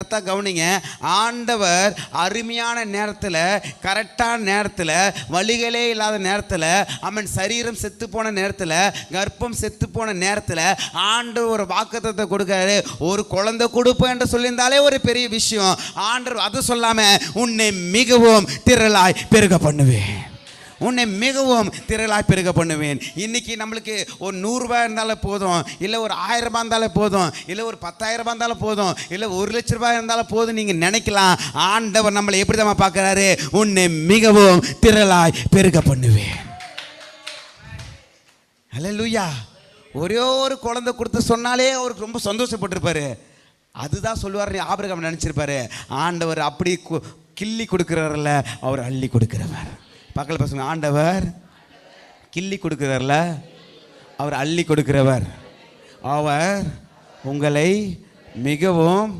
கருத்தாக கவனிங்க. ஆண்டவர் அருமையான நேரத்தில், கரெக்டான நேரத்தில், வழிகளே இல்லாத நேரத்தில், அவன் சரீரம் செத்து போன நேரத்தில், கர்ப்பம் செத்து போன நேரத்தில் ஆண்டவர் ஒரு வாக்குத்தத்தத்தை கொடுக்காரு. ஒரு குழந்தை கொடுப்பேன் என்று சொல்லியிருந்தாலே ஒரு பெரிய விஷயம். ஆண்டவர் அதை சொல்லாம உன்னை மிகவும் திரளாய் பெருக பண்ணுவேன், உன்னை மிகவும் திரளாய் பெருக பண்ணுவேன். இன்னைக்கு நம்மளுக்கு ஒரு 100 ரூபாய் இருந்தாலும் போதும், இல்லை ஒரு 1000 ரூபாய் இருந்தாலும் போதும், இல்லை ஒரு 10,000 ரூபாய் இருந்தாலும் போதும், இல்லை 1,00,000 ரூபாய் இருந்தாலும் போதும் நீங்கள் நினைக்கலாம். ஆண்டவர் நம்மளை எப்படி தான் பார்க்குறாரு? உன்னை மிகவும் திரளாய் பெருக பண்ணுவேன். அல்லேலூயா. ஒரே ஒரு குழந்தை கொடுத்து சொன்னாலே அவருக்கு ரொம்ப சந்தோஷப்பட்டிருப்பாரு. அதுதான் சொல்லுவார், ஆபிரகாம் நினச்சிருப்பாரு, ஆண்டவர் அப்படி கிள்ளி கொடுக்குறாருல்ல, அவர் அள்ளி கொடுக்குறவர். பக்கத்தில் பசங்க, ஆண்டவர் கிள்ளி கொடுக்குறார்ல, அவர் அள்ளி கொடுக்கிறவர். அவர் உங்களை மிகவும்